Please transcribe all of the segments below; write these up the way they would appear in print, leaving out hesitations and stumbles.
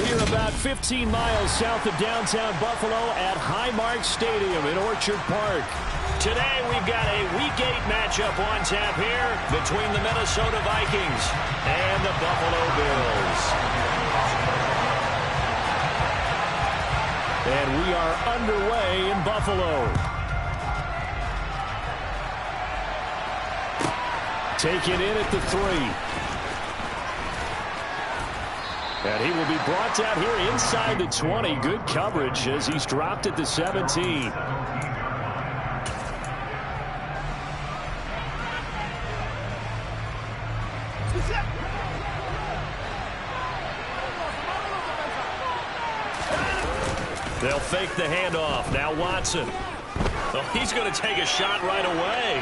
We are about 15 miles south of downtown Buffalo at Highmark Stadium in Orchard Park. Today we've got a Week 8 matchup on tap here between the Minnesota Vikings and the Buffalo Bills. And we are underway in Buffalo. Taken in at the 3. And he will be brought down here inside the 20. Good coverage as he's dropped at the 17. They'll fake the handoff. Now Watson. Oh, he's going to take a shot right away.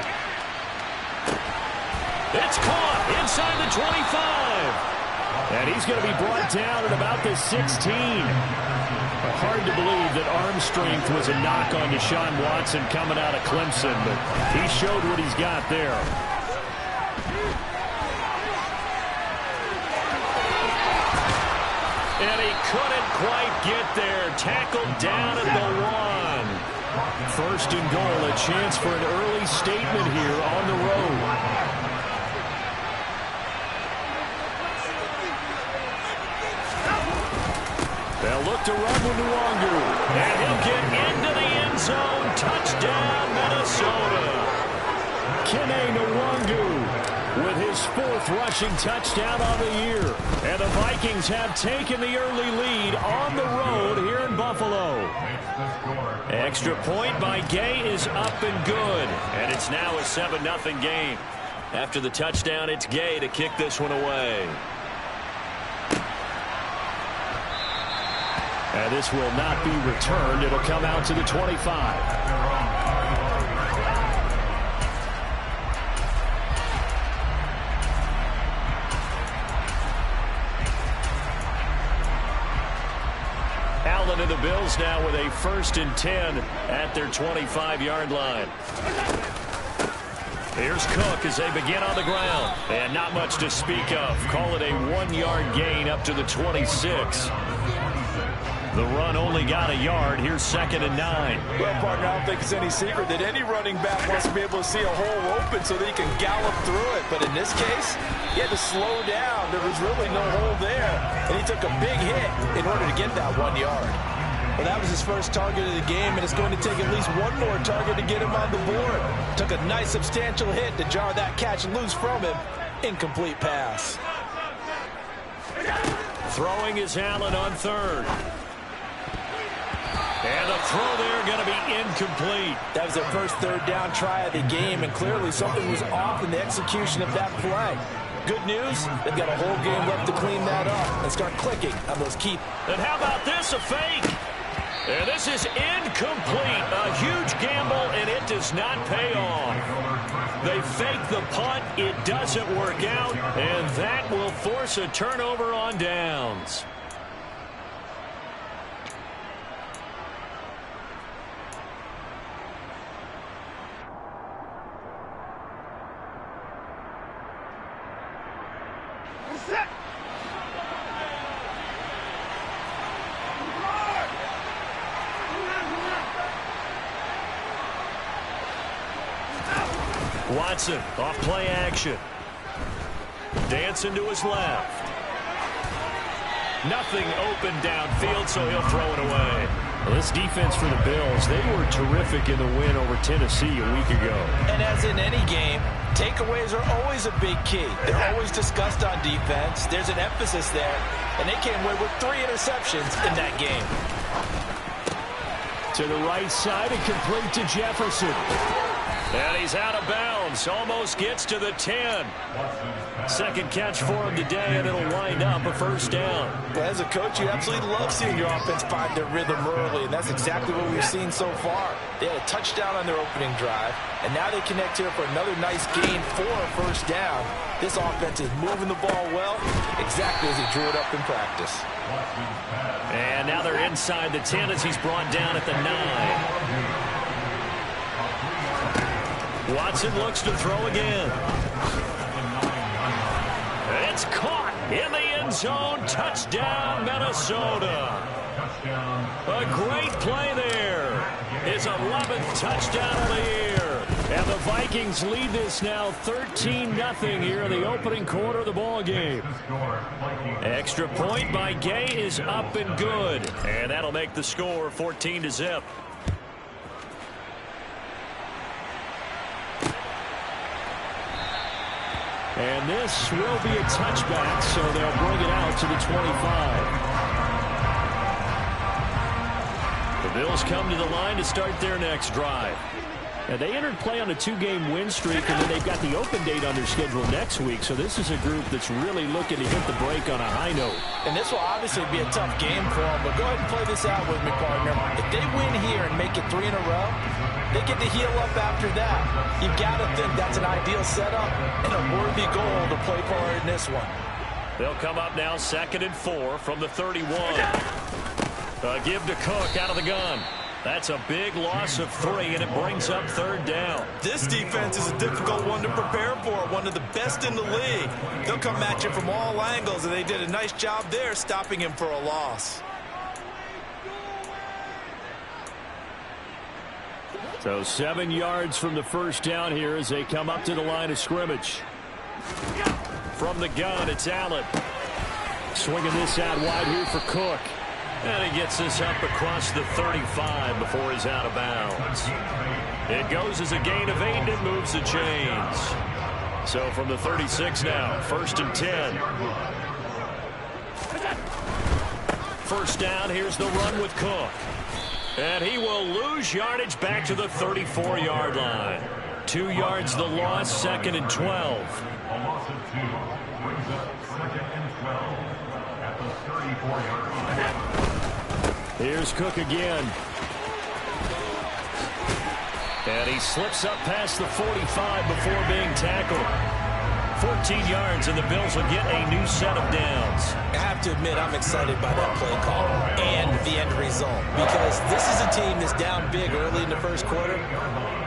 It's caught inside the 25. And he's going to be brought down at about the 16. Hard to believe that arm strength was a knock on Deshaun Watson coming out of Clemson, but he showed what he's got there. And he couldn't quite get there. Tackled down at the 1. First and goal, a chance for an early statement here on the road. They'll look to run with Nwangu. And he'll get into the end zone. Touchdown, Minnesota. Kene Nwangu with his 4th rushing touchdown on the year. And the Vikings have taken the early lead on the road here in Buffalo. Extra point by Gay is up and good. And it's now a 7-0 game. After the touchdown, it's Gay to kick this one away. And this will not be returned. It'll come out to the 25. Allen and the Bills now with a 1st and 10 at their 25-yard line. Here's Cook as they begin on the ground. And not much to speak of. Call it a 1-yard gain up to the 26. The run only got a yard. Here's 2nd and 9. Well, partner, I don't think it's any secret that any running back wants to be able to see a hole open so that he can gallop through it. But in this case, he had to slow down. There was really no hole there. And he took a big hit in order to get that 1 yard. Well, that was his first target of the game, and it's going to take at least one more target to get him on the board. Took a nice substantial hit to jar that catch loose from him. Incomplete pass. Throwing is Allen on 3rd. And the throw there going to be incomplete. That was their first 3rd down try of the game, and clearly something was off in the execution of that play. Good news, they've got a whole game left to clean that up and start clicking on those key. And how about this, a fake? And this is incomplete. A huge gamble, and it does not pay off. They fake the punt. It doesn't work out, and that will force a turnover on downs. Watson off play action. Dancing to his left. Nothing open downfield, so he'll throw it away. Well, this defense for the Bills, they were terrific in the win over Tennessee a week ago. And as in any game, takeaways are always a big key. They're always discussed on defense. There's an emphasis there, and they came away with 3 interceptions in that game. To the right side and complete to Jefferson. And he's out of bounds. Almost gets to the 10. Second catch for him today, and it'll wind up a 1st down. Well, as a coach, you absolutely love seeing your offense find their rhythm early, and that's exactly what we've seen so far. They had a touchdown on their opening drive, and now they connect here for another nice gain for a 1st down. This offense is moving the ball well, exactly as he drew it up in practice. And now they're inside the 10 as he's brought down at the 9. Watson looks to throw again. It's caught in the end zone. Touchdown, Minnesota. A great play there. His 11th touchdown of the year. And the Vikings lead this now 13-0 here in the opening quarter of the ball game. Extra point by Gay is up and good. And that'll make the score 14-0. And this will be a touchback, so they'll bring it out to the 25. The Bills come to the line to start their next drive. Now, they entered play on a 2-game win streak, and then they've got the open date on their schedule next week. So this is a group that's really looking to hit the break on a high note. And this will obviously be a tough game for them, but go ahead and play this out with me, partner. If they win here and make it 3 in a row, they get to heal up after that. You've got to think that's an ideal setup and a worthy goal to play for in this one. They'll come up now 2nd and 4 from the 31. Give to Cook out of the gun. That's a big loss of 3, and it brings up 3rd down. This defense is a difficult one to prepare for, one of the best in the league. They'll come at you from all angles, and they did a nice job there stopping him for a loss. So 7 yards from the first down here as they come up to the line of scrimmage. From the gun, it's Allen. Swinging this out wide here for Cook. And he gets this up across the 35 before he's out of bounds. It goes as a gain of 8, and it moves the chains. So from the 36 now, 1st and 10. First down, here's the run with Cook. And he will lose yardage back to the 34-yard line. 2 yards the loss, 2nd and 12. Here's Cook again. And he slips up past the 45 before being tackled. 14 yards, and the Bills will get a new set of downs. I have to admit, I'm excited by that play call and the end result, because this is a team that's down big early in the first quarter,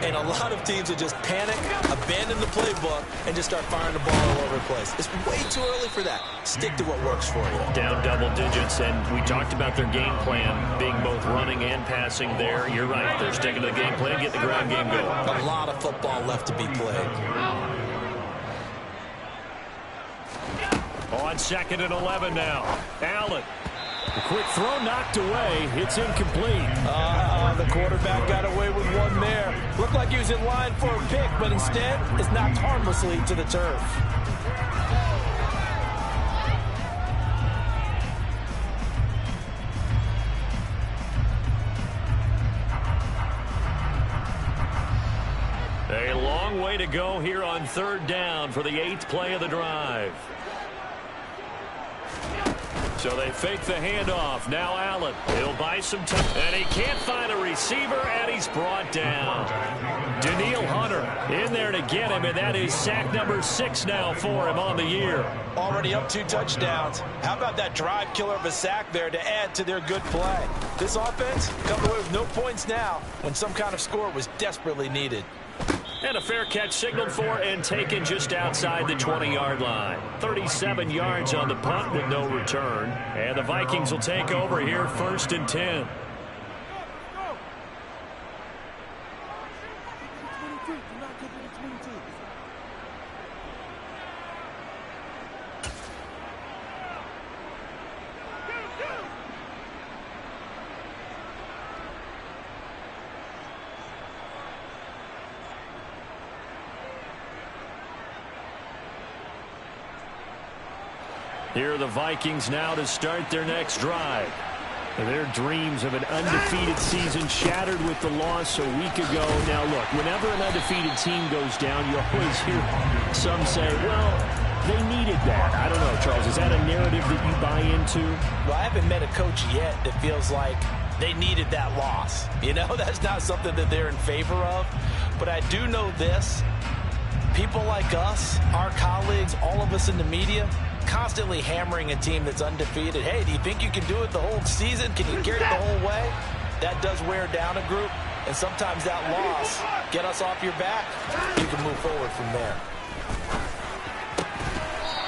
and a lot of teams will just panic, abandon the playbook, and just start firing the ball all over the place. It's way too early for that. Stick to what works for you. Down double digits, and we talked about their game plan being both running and passing there. You're right. They're sticking to the game plan, get the ground game going. A lot of football left to be played. On 2nd and 11 now. Allen. A quick throw knocked away. It's incomplete. The quarterback got away with one there. Looked like he was in line for a pick, but instead it's knocked harmlessly to the turf. A long way to go here on 3rd down for the 8th play of the drive. So they fake the handoff. Now Allen. He'll buy some time. And he can't find a receiver, and he's brought down. Daniil Hunter in there to get him, and that is sack number 6 now for him on the year. Already up 2 touchdowns. How about that drive killer of a sack there to add to their good play? This offense coming away with no points now when some kind of score was desperately needed. And a fair catch signaled for and taken just outside the 20-yard line. 37 yards on the punt with no return. And the Vikings will take over here 1st and 10. Here are the Vikings now to start their next drive. Their dreams of an undefeated season shattered with the loss a week ago. Now, look, whenever an undefeated team goes down, you always hear some say, well, they needed that. I don't know, Charles. Is that a narrative that you buy into? Well, I haven't met a coach yet that feels like they needed that loss. You know, that's not something that they're in favor of. But I do know this. People like us, our colleagues, all of us in the media, constantly hammering a team that's undefeated. Hey, do you think you can do it the whole season? Can you carry it the whole way? That does wear down a group, and sometimes that loss get us off your back. You can move forward from there.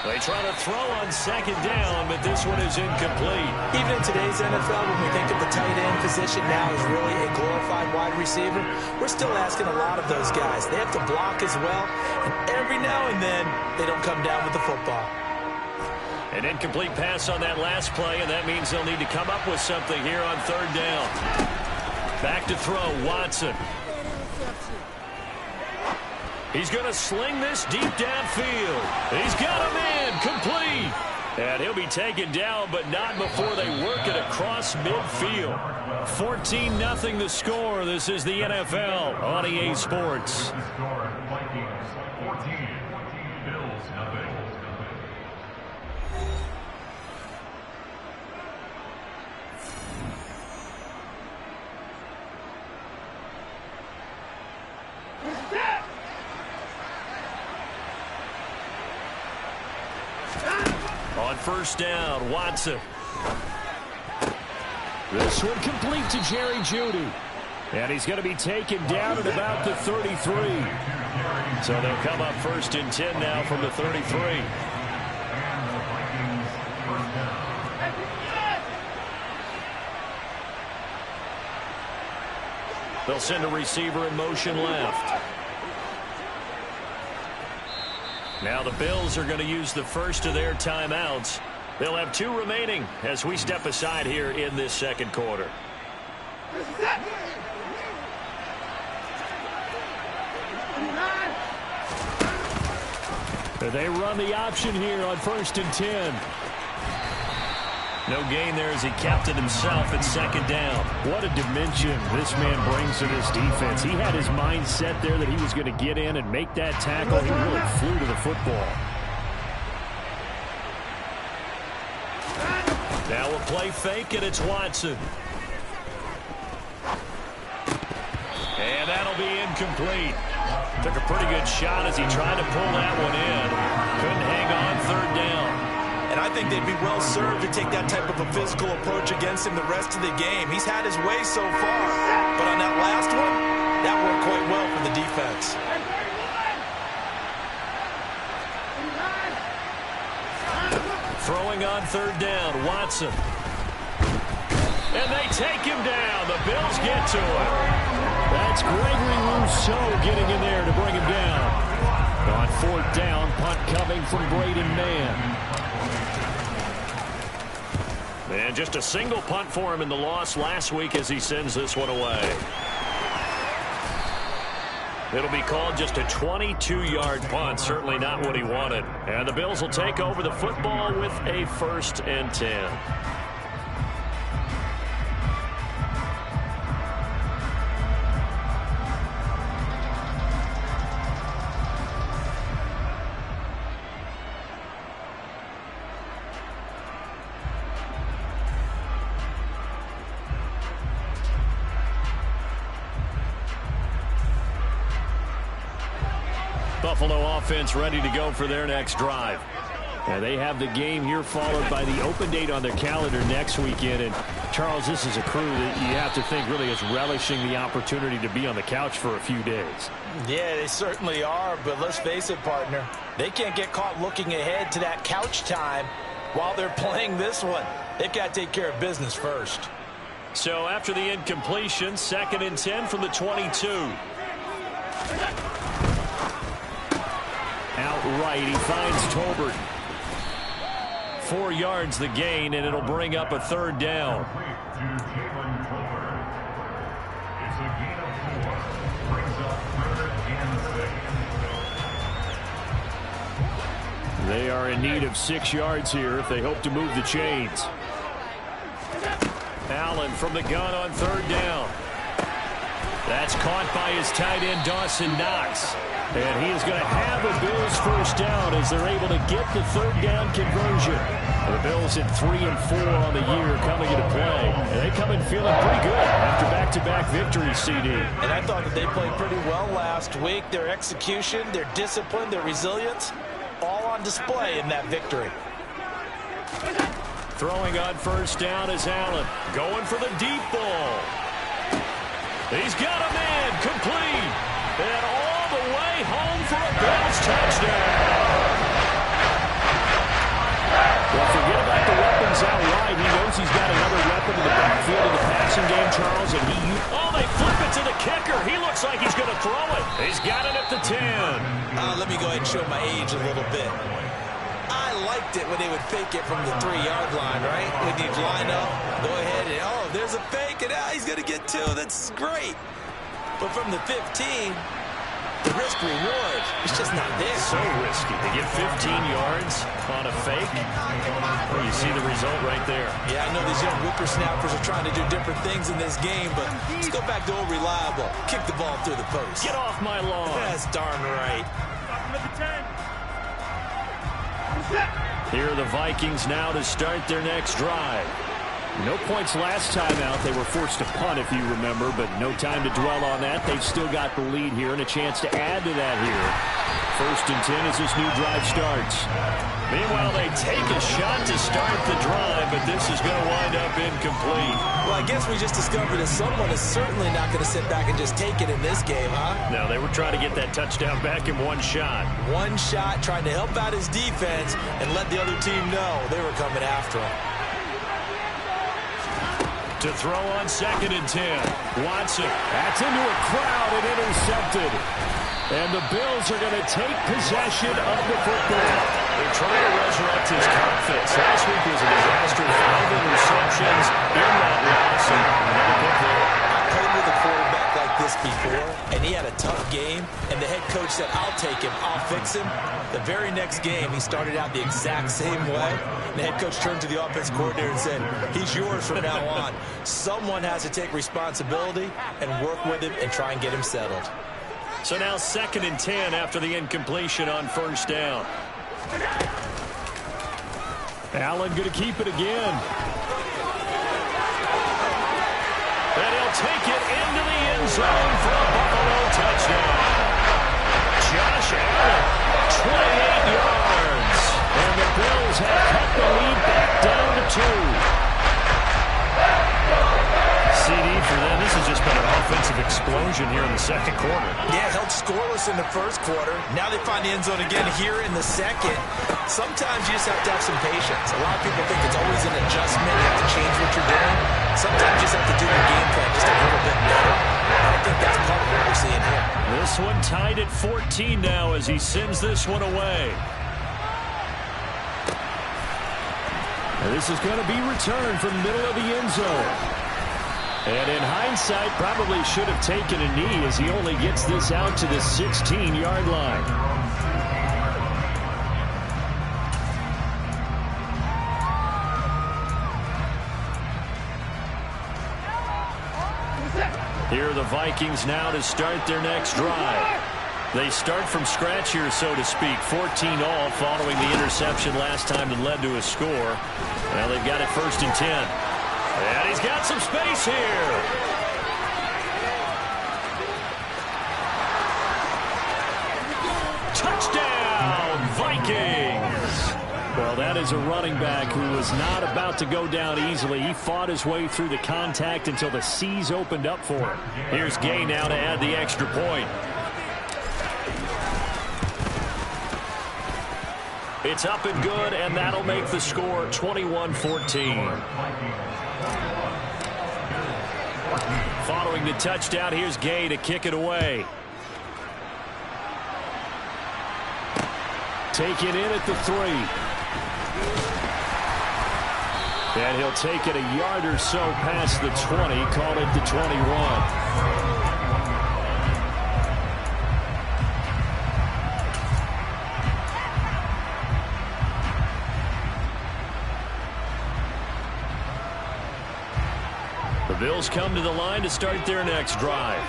They try to throw on second down, but this one is incomplete. Even in today's NFL, when we think of the tight end position now as really a glorified wide receiver, we're still asking a lot of those guys. They have to block as well, and every now and then they don't come down with the football. An incomplete pass on that last play, and that means they'll need to come up with something here on third down. Back to throw, Watson. He's going to sling this deep downfield. He's got him in, complete. And he'll be taken down, but not before they work it across midfield. 14-0 the score. This is the NFL on EA Sports. On first down, Watson. This one complete to Jerry Jeudy. And he's going to be taken down at about the 33. So they'll come up first and 10 now from the 33. They'll send a receiver in motion left. Now the Bills are going to use the first of their timeouts. They'll have 2 remaining as we step aside here in this second quarter. They run the option here on first and 10. No gain there as he kept it himself at second down. What a dimension this man brings to this defense. He had his mind set there that he was going to get in and make that tackle. He really flew to the football. Now a play fake, and it's Watson. And that'll be incomplete. Took a pretty good shot as he tried to pull that one in. Couldn't hang on third down. And I think they'd be well served to take that type of a physical approach against him the rest of the game. He's had his way so far. But on that last one, that worked quite well for the defense. Throwing on third down, Watson. And they take him down. The Bills get to him. That's Gregory Rousseau getting in there to bring him down. On fourth down, punt coming from Braden Mann. And just a single punt for him in the loss last week as he sends this one away. It'll be called just a 22-yard punt. Certainly not what he wanted. And the Bills will take over the football with a first and 10. Buffalo offense ready to go for their next drive. And they have the game here followed by the open date on their calendar next weekend. And, Charles, this is a crew that you have to think really is relishing the opportunity to be on the couch for a few days. Yeah, they certainly are. But let's face it, partner, they can't get caught looking ahead to that couch time while they're playing this one. They've got to take care of business first. So after the incompletion, second and 10 from the 22. Outright, he finds Tolbert. 4 yards the gain, and it'll bring up a third down. They are in need of 6 yards here if they hope to move the chains. Allen from the gun on third down. That's caught by his tight end, Dawson Knox. And he is going to have a Bills first down as they're able to get the third down conversion. And the Bills at 3 and 4 on the year coming into play. And they come in feeling pretty good after back-to-back victories, CD. And I thought that they played pretty well last week. Their execution, their discipline, their resilience, all on display in that victory. Throwing on first down is Allen. Going for the deep ball. He's got a man complete. And all the way home for a Bills touchdown. He's got it at the 10. Let me go ahead and show my age a little bit. I liked it when they would fake it from the 3-yard line, right? When you'd line up, go ahead and, oh, there's a fake, and he's going to get 2. That's great. But from the 15, the risk-reward is just not there. So risky. They get 15 yards on a fake. Well, you see the result right there. Yeah, I know these young whippersnappers are trying to do different things in this game, but let's go back to old reliable. Kick the ball through the post. Get off my lawn. That's darn right. Here are the Vikings now to start their next drive. No points last time out. They were forced to punt, if you remember, but no time to dwell on that. They've still got the lead here and a chance to add to that here. 1st and 10 as this new drive starts. Meanwhile, they take a shot to start the drive, but this is going to wind up incomplete. Well, I guess we just discovered that someone is certainly not going to sit back and just take it in this game, huh? No, they were trying to get that touchdown back in one shot. One shot, trying to help out his defense and let the other team know they were coming after him. To throw on 2nd and 10. Watson. That's into a crowd and intercepted. And the Bills are going to take possession of the football. They're trying to resurrect his confidence. Last week was a disaster. 5 interceptions in that loss. Another pick there. I played with a quarterback like this before, and he had a tough game, and the head coach said, I'll take him, I'll fix him. The very next game, he started out the exact same way. The head coach turned to the offense coordinator and said, he's yours from now on. Someone has to take responsibility and work with him and try and get him settled. So now 2nd and 10 after the incompletion on 1st down. Allen going to keep it again. And he'll take it into the end zone for a Buffalo touchdown. Josh Allen, 28 yards. And the Bills have cut the lead back down to 2. CD for them. This has just been an offensive explosion here in the 2nd quarter. Yeah, held scoreless in the 1st quarter. Now they find the end zone again here in the 2nd. Sometimes you just have to have some patience. A lot of people think it's always an adjustment. You have to change what you're doing. Sometimes you just have to do your game plan just a little bit better. And I think that's part of what we're seeing here. This one tied at 14 now as he sends this one away. And this is going to be returned from the middle of the end zone. And in hindsight, probably should have taken a knee as he only gets this out to the 16-yard line. Here are the Vikings now to start their next drive. They start from scratch here, so to speak. 14 all following the interception last time that led to a score. Now they've got it 1st and 10. And he's got some space here. Touchdown, Vikings. Well, that is a running back who was not about to go down easily. He fought his way through the contact until the seas opened up for him. Here's Gay now to add the extra point. It's up and good, and that'll make the score 21-14. Following the touchdown, here's Gay to kick it away. Take it in at the 3. And he'll take it a yard or so past the 20, call it the 21. The Bills come to the line to start their next drive.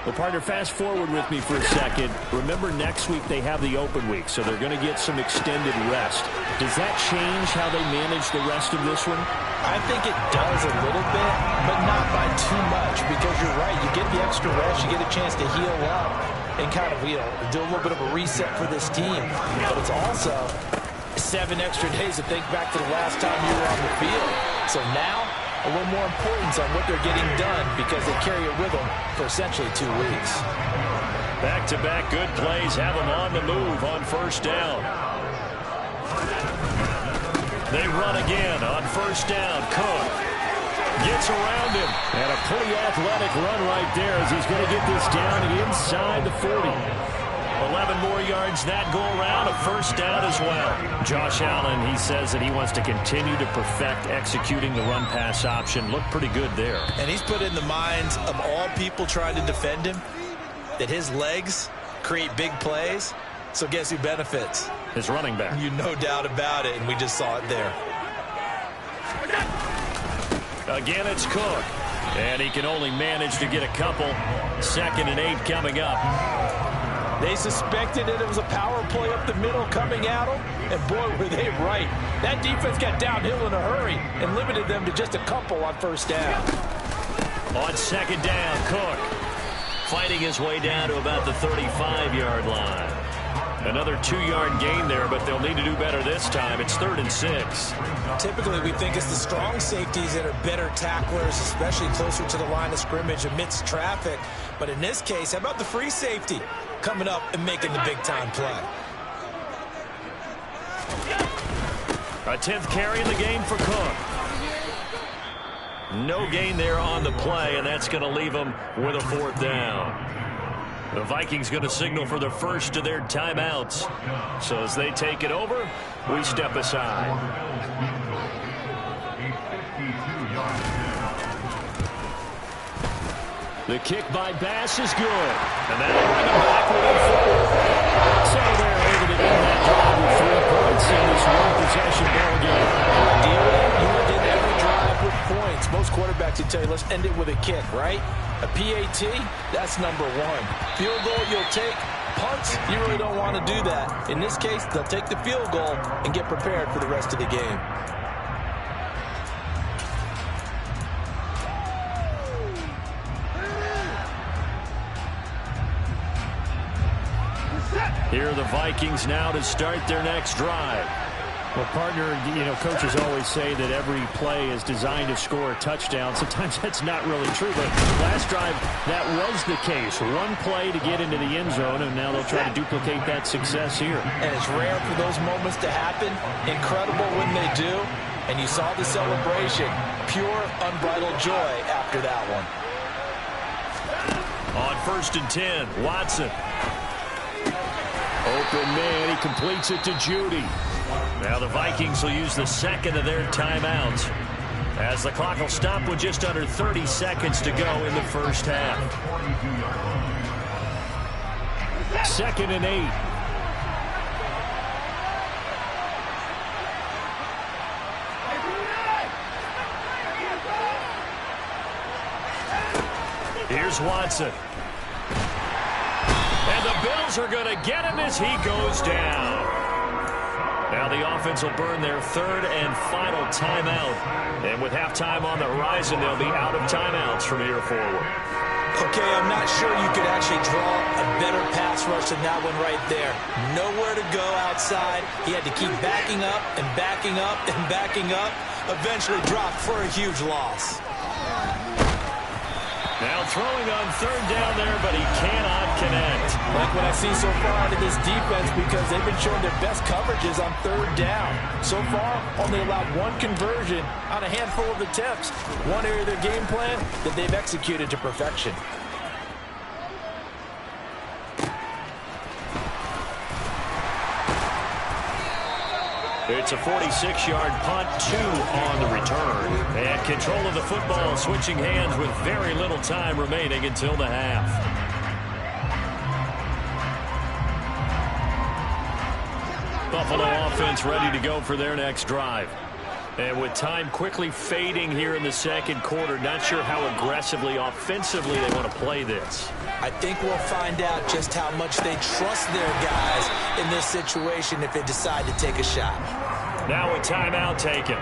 Well, partner, fast forward with me for a second. Remember, next week they have the open week, so they're going to get some extended rest. Does that change how they manage the rest of this one? I think it does a little bit, but not by too much, because you're right. You get the extra rest, you get a chance to heal up and kind of, do a little bit of a reset for this team. But it's also 7 extra days to think back to the last time you were on the field. So now, a little more importance on what they're getting done because they carry it with them for essentially 2 weeks. Back-to-back good plays have them on the move on 1st down. They run again on 1st down. Cook. Gets around him. And a pretty athletic run right there as he's going to get this down inside the 40. 11 more yards that go around, a first down as well. Josh Allen, he says that he wants to continue to perfect executing the run-pass option. Looked pretty good there. And he's put in the minds of all people trying to defend him that his legs create big plays. So guess who benefits? His running back. You no doubt about it, and we just saw it there. Again, it's Cook. And he can only manage to get a couple. 2nd and 8 coming up. They suspected that it was a power play up the middle coming at them, and boy, were they right. That defense got downhill in a hurry and limited them to just a couple on first down. On 2nd down, Cook fighting his way down to about the 35-yard line. Another 2-yard gain there, but they'll need to do better this time. It's 3rd and 6. Typically, we think it's the strong safeties that are better tacklers, especially closer to the line of scrimmage amidst traffic. But in this case, how about the free safety coming up and making the big-time play? A 10th carry in the game for Cook. No gain there on the play, and that's going to leave them with a 4th down. The Vikings going to signal for the first of their timeouts. So as they take it over, we step aside. The kick by Bass is good. And that'll bring him back within 4. So they're able to end that drive with 3 points in this one-possession ball game. You would end every drive with points. Most quarterbacks would tell you, let's end it with a kick, right? A PAT, that's number 1. Field goal you'll take. Punts, you really don't want to do that. In this case, they'll take the field goal and get prepared for the rest of the game. Here are the Vikings now to start their next drive. Well, partner, coaches always say that every play is designed to score a touchdown. Sometimes that's not really true, but last drive, that was the case. One play to get into the end zone, and now they'll try to duplicate that success here. And it's rare for those moments to happen. Incredible when they do. And you saw the celebration. Pure, unbridled joy after that one. On 1st and 10, Watson. Open man, he completes it to Judy. Now the Vikings will use the 2nd of their timeouts as the clock will stop with just under 30 seconds to go in the first half. 2nd and 8. Here's Watson. And the Bills are going to get him as he goes down. Now the offense will burn their 3rd and final timeout. And with halftime on the horizon, they'll be out of timeouts from here forward. Okay, I'm not sure you could actually draw a better pass rush than that one right there. Nowhere to go outside. He had to keep backing up and backing up and backing up. Eventually dropped for a huge loss. Now throwing on 3rd down there, but he cannot connect. Like what I see so far out of this defense, because they've been showing their best coverages on 3rd down. So far, only allowed 1 conversion on a handful of attempts. One area of their game plan that they've executed to perfection. It's a 46-yard punt, 2 on the return. And control of the football switching hands with very little time remaining until the half. Buffalo offense ready to go for their next drive. And with time quickly fading here in the 2nd quarter, not sure how aggressively, offensively they want to play this. I think we'll find out just how much they trust their guys in this situation if they decide to take a shot. Now a timeout taken.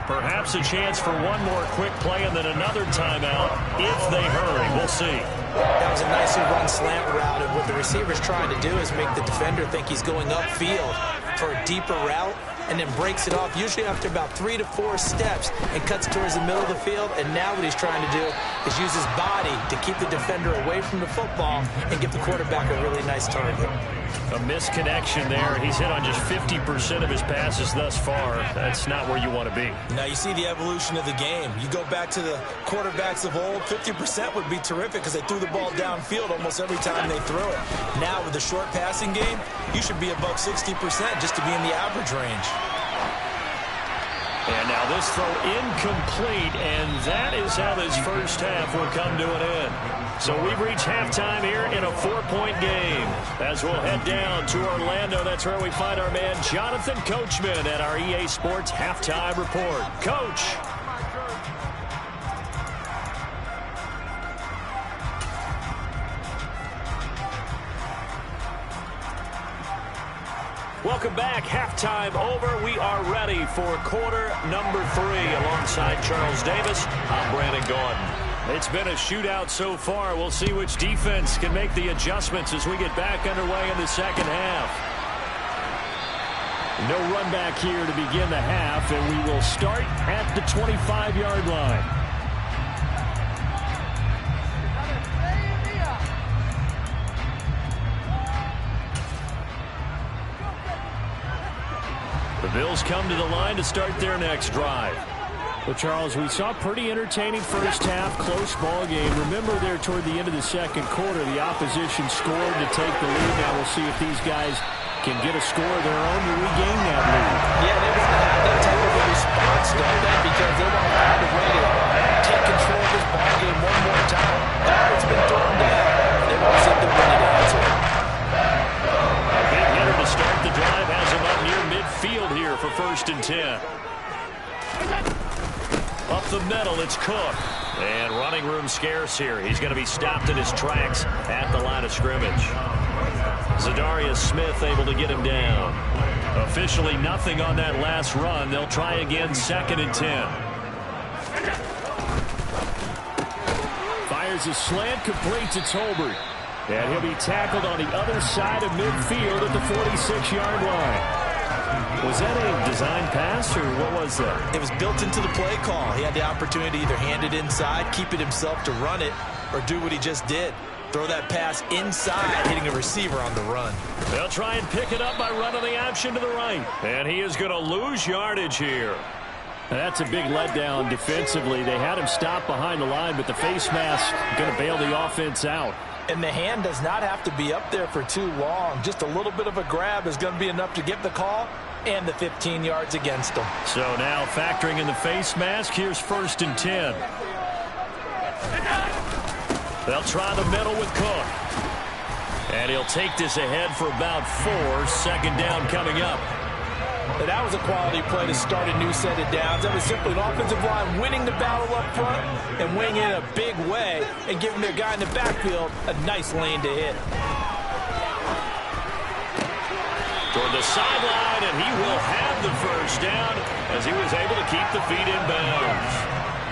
Perhaps a chance for one more quick play and then another timeout if they hurry. We'll see. That was a nicely run slant route, and what the receiver's trying to do is make the defender think he's going upfield for a deeper route, and then breaks it off, usually after about 3 to 4 steps, and cuts towards the middle of the field. And now what he's trying to do is use his body to keep the defender away from the football and give the quarterback a really nice target. A misconnection there. He's hit on just 50% of his passes thus far. That's not where you want to be. Now you see the evolution of the game. You go back to the quarterbacks of old, 50% would be terrific because they threw the ball downfield almost every time they threw it. Now with the short passing game, you should be above 60% just to be in the average range. And now this throw incomplete, and that is how this first half will come to an end. So we've reached halftime here in a 4-point game. As we'll head down to Orlando, that's where we find our man Jonathan Coachman at our EA Sports Halftime Report. Coach. Welcome back. Halftime over. We are ready for quarter number 3. Alongside Charles Davis, I'm Brandon Gaudin. It's been a shootout so far. We'll see which defense can make the adjustments as we get back underway in the second half. No run back here to begin the half, and we will start at the 25-yard line. The Bills come to the line to start their next drive. Well, Charles, we saw a pretty entertaining first half, close ball game. Remember there toward the end of the second quarter, the opposition scored to take the lead. Now we'll see if these guys can get a score of their own to regain that lead. Yeah, they want to have that type of a response, don't they? Because they want to find a way to take control of this ball game one more time. Now it's been thrown down. They want something ready to answer. A big hitter to start the drive has him up near midfield here for 1st and 10. Up the middle, it's Cook. And running room scarce here. He's going to be stopped in his tracks at the line of scrimmage. Zadarius Smith able to get him down. Officially nothing on that last run. They'll try again 2nd and 10. Fires a slant, completes. It's Holbert. And he'll be tackled on the other side of midfield at the 46-yard line. Was that a design pass, or what was that? It was built into the play call. He had the opportunity to either hand it inside, keep it himself to run it, or do what he just did. Throw that pass inside, hitting a receiver on the run. They'll try and pick it up by running the option to the right. And he is going to lose yardage here. That's a big letdown defensively. They had him stop behind the line, but the face mask going to bail the offense out. And the hand does not have to be up there for too long. Just a little bit of a grab is going to be enough to get the call and the 15 yards against them. So now factoring in the face mask, here's 1st and 10. They'll try the middle with Cook. And he'll take this ahead for about 4. 2nd down coming up. And that was a quality play to start a new set of downs. That was simply an offensive line winning the battle up front and winning in a big way and giving their guy in the backfield a nice lane to hit. Toward the sideline, and he will have the 1st down as he was able to keep the feet in bounds.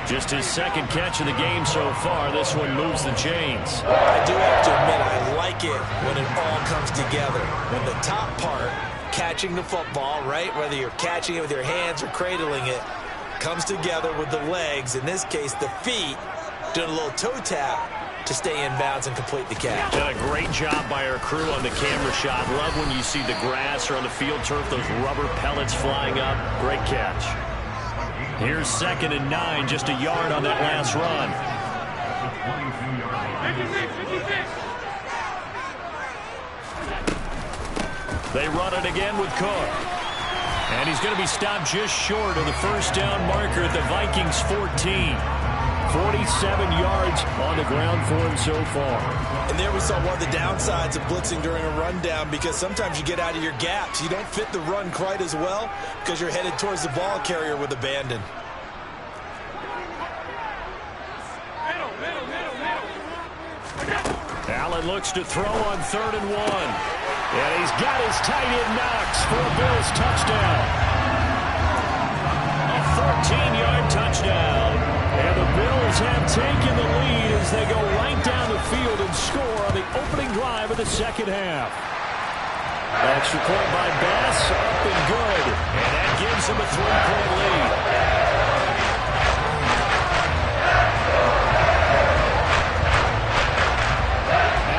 Just his 2nd catch of the game so far. This one moves the chains. I do have to admit, I like it when it all comes together. When the top part, catching the football, right, whether you're catching it with your hands or cradling it, comes together with the legs, in this case the feet, doing a little toe tap to stay in bounds and complete the catch. Done a great job by our crew on the camera shot. Love when you see the grass or on the field turf, those rubber pellets flying up. Great catch. Here's 2nd and 9, just a yard on that last run. They run it again with Cook. And he's going to be stopped just short of the 1st down marker at the Vikings 14. 47 yards on the ground for him so far. And there we saw one of the downsides of blitzing during a rundown, because sometimes you get out of your gaps. You don't fit the run quite as well because you're headed towards the ball carrier with abandon. Allen looks to throw on 3rd and 1. And he's got his tight end Knox for a Bills touchdown. A 14-yard touchdown. And the Bills have taken the lead as they go right down the field and score on the opening drive of the 2nd half. Extra point by Bass, up and good. And that gives him a 3-point lead.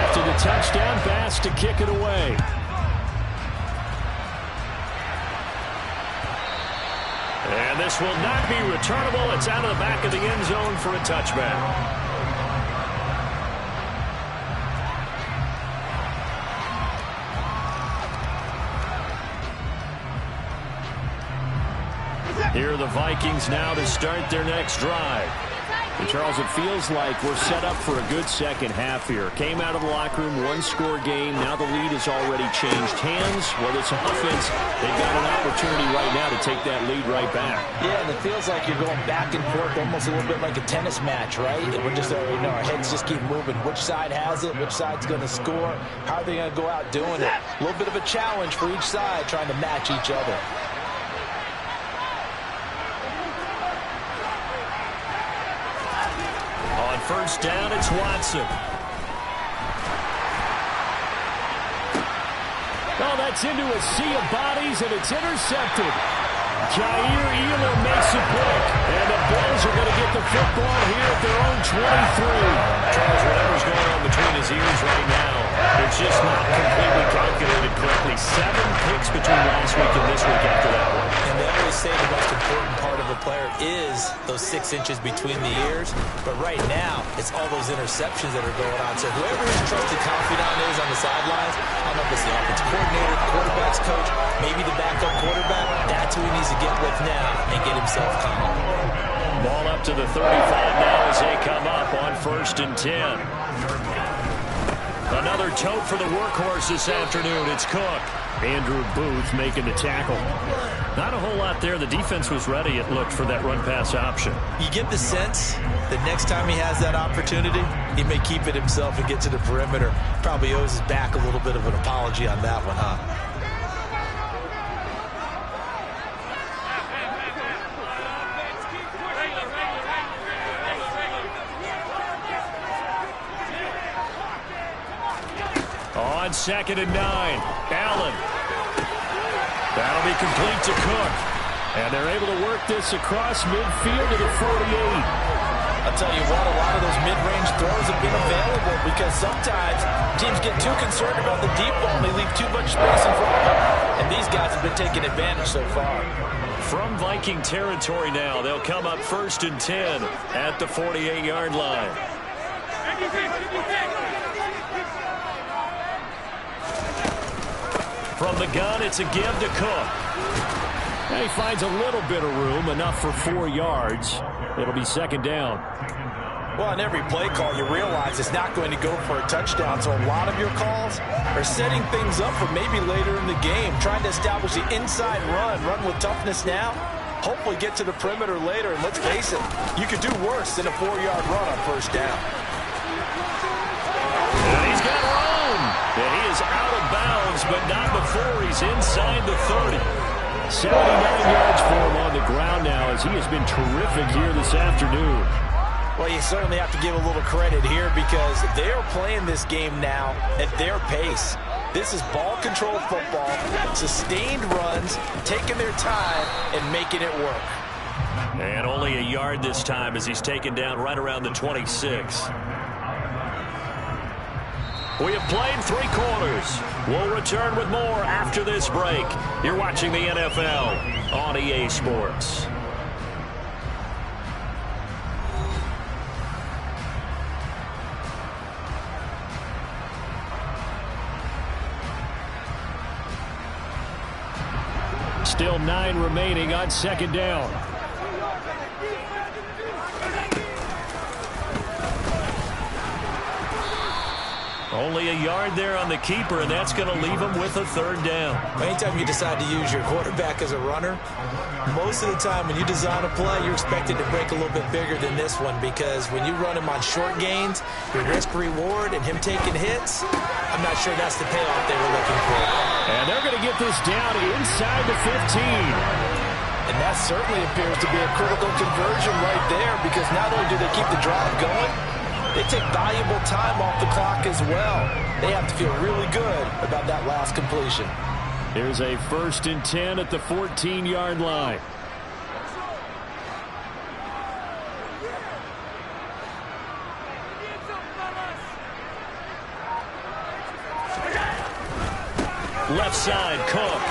After the touchdown, Bass to kick it away. And this will not be returnable. It's out of the back of the end zone for a touchback. Here are the Vikings now to start their next drive. And Charles, it feels like we're set up for a good second half here. Came out of the locker room, one-score game. Now the lead has already changed hands. Well, this offense, they've got an opportunity right now to take that lead right back. Yeah, and it feels like you're going back and forth almost a little bit like a tennis match, right? And we're just, our heads just keep moving. Which side has it? Which side's going to score? How are they going to go out doing it? A little bit of a challenge for each side trying to match each other. First down, it's Watson. Oh, that's into a sea of bodies, and it's intercepted. Jair Elam makes a pick, and the Bills are going to get the football here at their own 23. Charles, whatever's going on between his ears right now, it's just not completely calculated correctly. 7 picks between last week and this week after that one. And they always say the most important part of a player is those 6 inches between the ears. But right now, it's all those interceptions that are going on. So whoever his trusted confidant is on the sidelines, I don't know if it's the offensive coordinator, the quarterback's coach, maybe the backup quarterback, that's who he needs to get with now and get himself calm. Ball up to the 35 now as they come up on 1st and 10. Another tote for the workhorse this afternoon. It's Cook. Andrew Booth making the tackle. Not a whole lot there. The defense was ready, it looked, for that run-pass option. You get the sense that next time he has that opportunity, he may keep it himself and get to the perimeter. Probably owes his back a little bit of an apology on that one, huh? On 2nd and 9, Allen. That'll be complete to Cook. And they're able to work this across midfield to the 48. I'll tell you what, a lot of those mid-range throws have been available because sometimes teams get too concerned about the deep ball and they leave too much space in front of them. And these guys have been taking advantage so far. From Viking territory now, they'll come up 1st and 10 at the 48-yard line. From the gun, it's a give to Cook. And he finds a little bit of room, enough for 4 yards. It'll be 2nd down. Well, on every play call, you realize it's not going to go for a touchdown. So a lot of your calls are setting things up for maybe later in the game, trying to establish the inside run with toughness now. Hopefully get to the perimeter later. And let's face it, you could do worse than a 4-yard run on 1st down. And he's got room. And he is out of bounds, but not before he's inside the 30. 79 yards for him on the ground now as he has been terrific here this afternoon. Well, you certainly have to give a little credit here because they are playing this game now at their pace. This is ball control football, sustained runs, taking their time and making it work. And only a yard this time as he's taken down right around the 26. We have played 3 quarters. We'll return with more after this break. You're watching the NFL on EA Sports. Still 9 remaining on 2nd down. Only a yard there on the keeper, and that's going to leave him with a 3rd down. Anytime you decide to use your quarterback as a runner, most of the time when you design a play, you're expected to break a little bit bigger than this one because when you run him on short gains, your risk-reward and him taking hits, I'm not sure that's the payoff they were looking for. And they're going to get this down inside the 15. And that certainly appears to be a critical conversion right there because not only do they keep the drive going, they take valuable time off the clock as well. They have to feel really good about that last completion. Here's a 1st and 10 at the 14-yard line. Left side, Cook.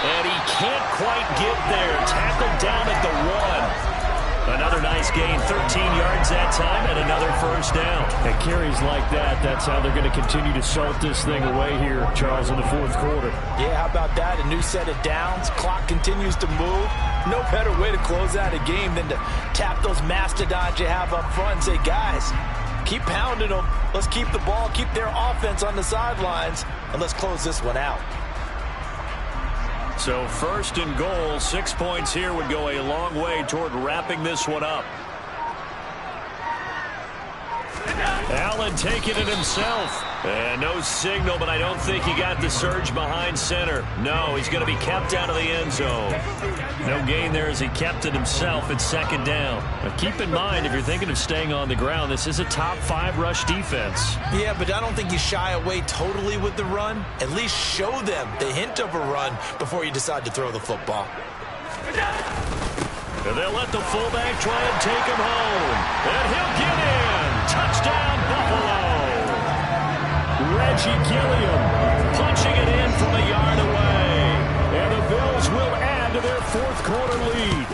And he can't quite get there. Tackled down at the 1. Another nice gain, 13 yards that time, and another first down. And carries like that, that's how they're going to continue to salt this thing away here, Charles, in the fourth quarter. Yeah, how about that? A new set of downs. Clock continues to move. No better way to close out a game than to tap those mastodons you have up front and say, guys, keep pounding them. Let's keep the ball, keep their offense on the sidelines, and let's close this one out. So first and goal, 6 points here would go a long way toward wrapping this one up. Allen taking it himself. And no signal, but I don't think he got the surge behind center. No, he's going to be kept out of the end zone. No gain there as he kept it himself at second down. But keep in mind, if you're thinking of staying on the ground, this is a top 5 rush defense. Yeah, but I don't think you shy away totally with the run. At least show them the hint of a run before you decide to throw the football. And they'll let the fullback try and take him home. And he'll get in. Touchdown, Buffalo. Reggie Gilliam punching it in from a yard away. And the Bills will add to their fourth quarter lead.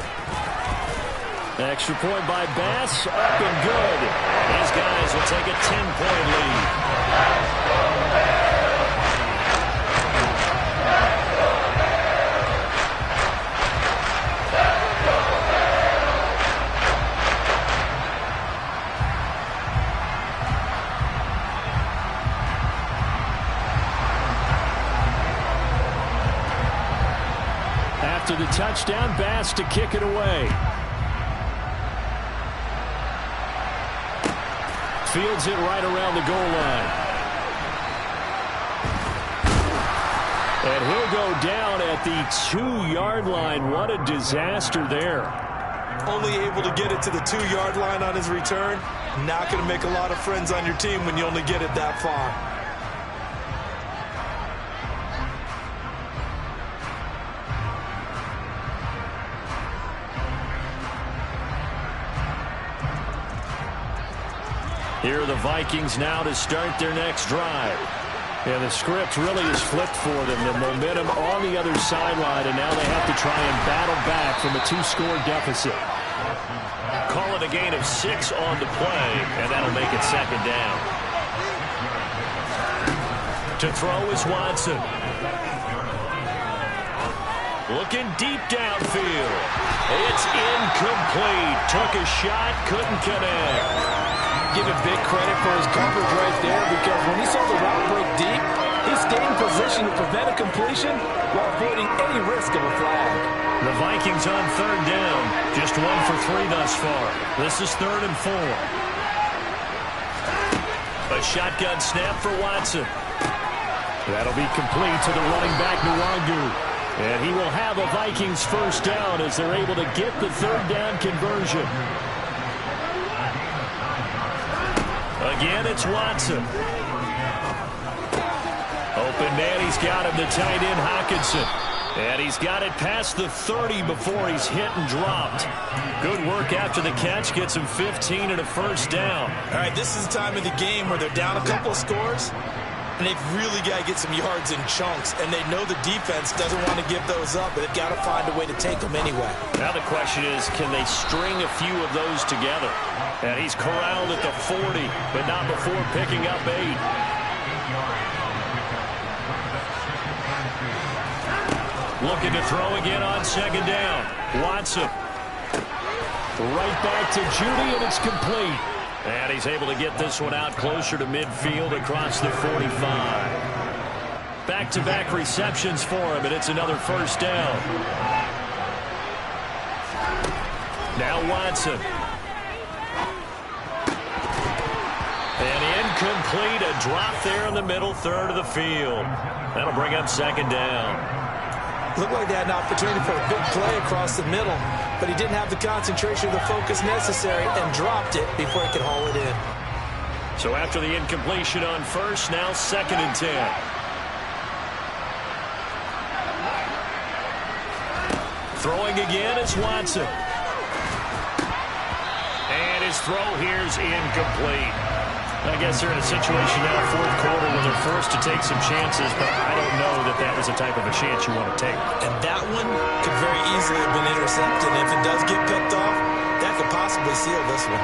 Extra point by Bass, up and good. These guys will take a 10-point lead. To the touchdown, Bass to kick it away. Fields it right around the goal line. And he'll go down at the 2-yard line. What a disaster there. Only able to get it to the 2-yard line on his return. Not going to make a lot of friends on your team when you only get it that far. Here are the Vikings now to start their next drive. Yeah, the script really is flipped for them. The momentum on the other sideline, and now they have to try and battle back from a 2-score deficit. Call it a gain of 6 on the play, and that'll make it second down. To throw is Watson. Looking deep downfield. It's incomplete. Took a shot, couldn't connect. Give him big credit for his coverage right there, because when he saw the route break deep, he stayed in position to prevent a completion while avoiding any risk of a flag. The Vikings on third down. Just 1 for 3 thus far. This is 3rd and 4. A shotgun snap for Watson. That'll be complete to the running back, Nwangu. And he will have a Vikings first down as they're able to get the third down conversion. Again, it's Watson. Open man, he's got him, the tight end, Hockenson. And he's got it past the 30 before he's hit and dropped. Good work after the catch, gets him 15 and a first down. All right, this is the time of the game where they're down a couple of scores, and they've really got to get some yards in chunks, and they know the defense doesn't want to give those up, but they've got to find a way to take them anyway. Now the question is, can they string a few of those together? And he's corralled at the 40, but not before picking up 8. Looking to throw again on second down. Watson. Right back to Judy, and it's complete. And he's able to get this one out closer to midfield across the 45. Back-to-back receptions for him, and it's another first down. Now Watson. And incomplete, a drop there in the middle third of the field. That'll bring up second down. Looked like they had an opportunity for a big play across the middle, but he didn't have the concentration or the focus necessary and dropped it before he could haul it in. So after the incompletion on first, now 2nd and 10. Throwing again is Watson. And his throw here's incomplete. I guess they're in a situation now, fourth quarter, where they're forced to take some chances, but I don't know that that was the type of a chance you want to take. And that one could very easily have been intercepted. And if it does get picked off, that could possibly seal this one.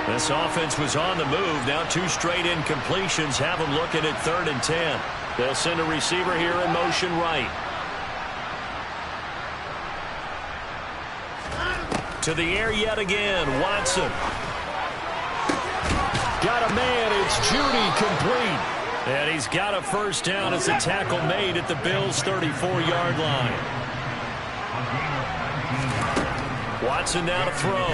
This offense was on the move. Now 2 straight incompletions have them looking at 3rd and 10. They'll send a receiver here in motion right. To the air yet again, Watson. Got a man, it's Judy, complete. And he's got a first down as a tackle made at the Bills' 34-yard line. Watson now to throw.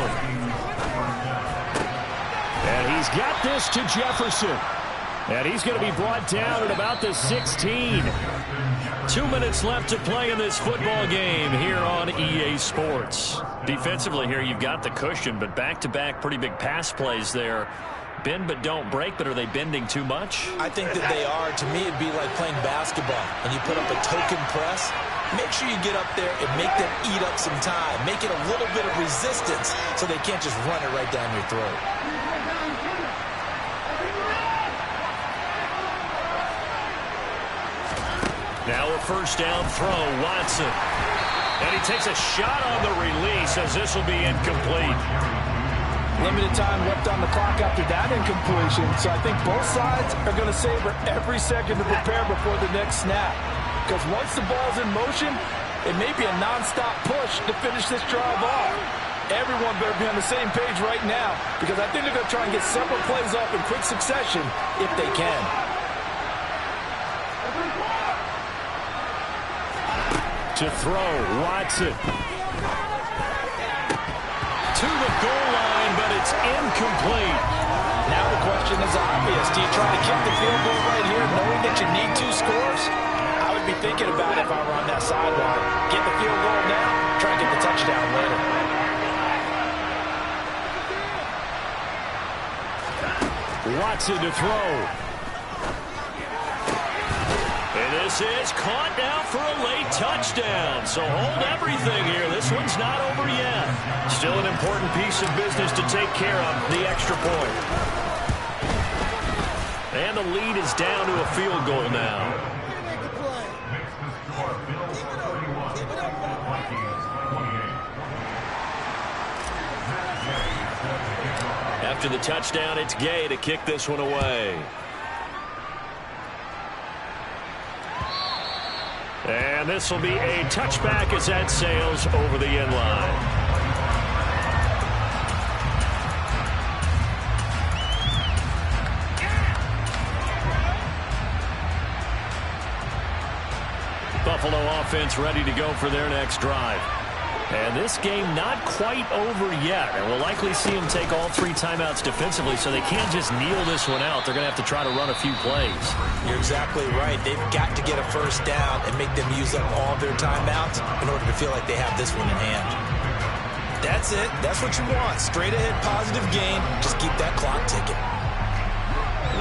And he's got this to Jefferson. And he's going to be brought down at about the 16. 2 minutes left to play in this football game here on EA Sports. Defensively here, you've got the cushion, but back-to-back pretty big pass plays there. Bend but don't break, but are they bending too much? I think that they are. To me, it'd be like playing basketball, and you put up a token press. Make sure you get up there and make them eat up some time. Make it a little bit of resistance so they can't just run it right down your throat. Now a first down throw, Watson. And he takes a shot on the release as this will be incomplete. Limited time left on the clock after that incompletion, so I think both sides are going to savor every second to prepare before the next snap. Because once the ball's in motion, it may be a non-stop push to finish this drive off. Everyone better be on the same page right now, because I think they're going to try and get several plays off in quick succession if they can. To throw, Watson. To the goal line, but it's incomplete. Now the question is obvious. Do you try to kick the field goal right here knowing that you need 2 scores? I would be thinking about it if I were on that sideline. Get the field goal now, try and get the touchdown later. Watson to throw. And this is caught now for a late touchdown. So hold everything here. This one's not over yet. Still an important piece of business to take care of, the extra point. And the lead is down to a field goal now. After the touchdown, it's Gay to kick this one away. And this will be a touchback as that sails over the end line. Buffalo offense ready to go for their next drive. And this game not quite over yet. And we'll likely see them take all 3 timeouts defensively, so they can't just kneel this one out. They're going to have to try to run a few plays. You're exactly right. They've got to get a first down and make them use up all their timeouts in order to feel like they have this one in hand. That's it. That's what you want. Straight ahead positive gain. Just keep that clock ticking.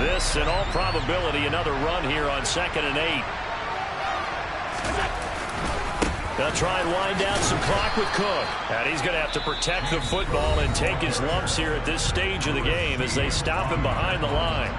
This, in all probability, another run here on 2nd and 8. They'll try and wind down some clock with Cook. And he's going to have to protect the football and take his lumps here at this stage of the game as they stop him behind the line.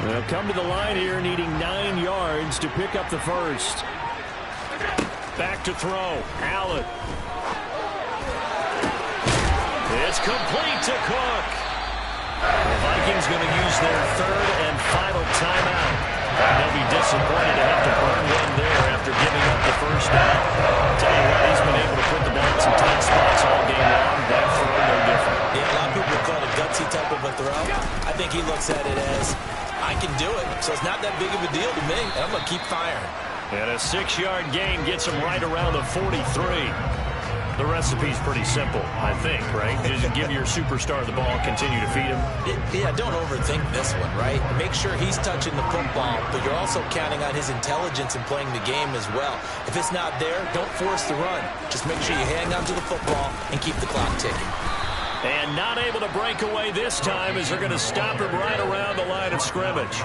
They'll come to the line here needing 9 yards to pick up the first. Back to throw. Allen. It's complete to Cook. The Vikings going to use their 3rd and final timeout. And they'll be disappointed to have to burn one there after giving up the first down. Tell you what, he's been able to put the ball in some tight spots all game long. That throw, no different. Yeah, a lot of people call it a gutsy type of a throw. I think he looks at it as, I can do it, so it's not that big of a deal to me. I'm going to keep firing. And a 6-yard gain gets him right around the 43. The recipe's pretty simple, I think, right? Just give your superstar the ball, continue to feed him. Yeah, don't overthink this one, right? Make sure he's touching the football, but you're also counting on his intelligence in playing the game as well. If it's not there, don't force the run. Just make sure you hang on to the football and keep the clock ticking. And not able to break away this time as they're going to stop him right around the line of scrimmage.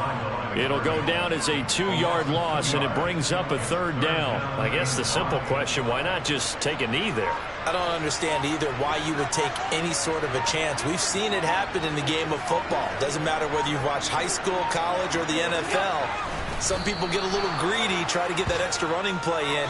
It'll go down as a 2-yard loss, and it brings up a 3rd down. I guess the simple question, why not just take a knee there? I don't understand either why you would take any sort of a chance. We've seen it happen in the game of football. Doesn't matter whether you've watched high school, college, or the NFL. Some people get a little greedy, try to get that extra running play in.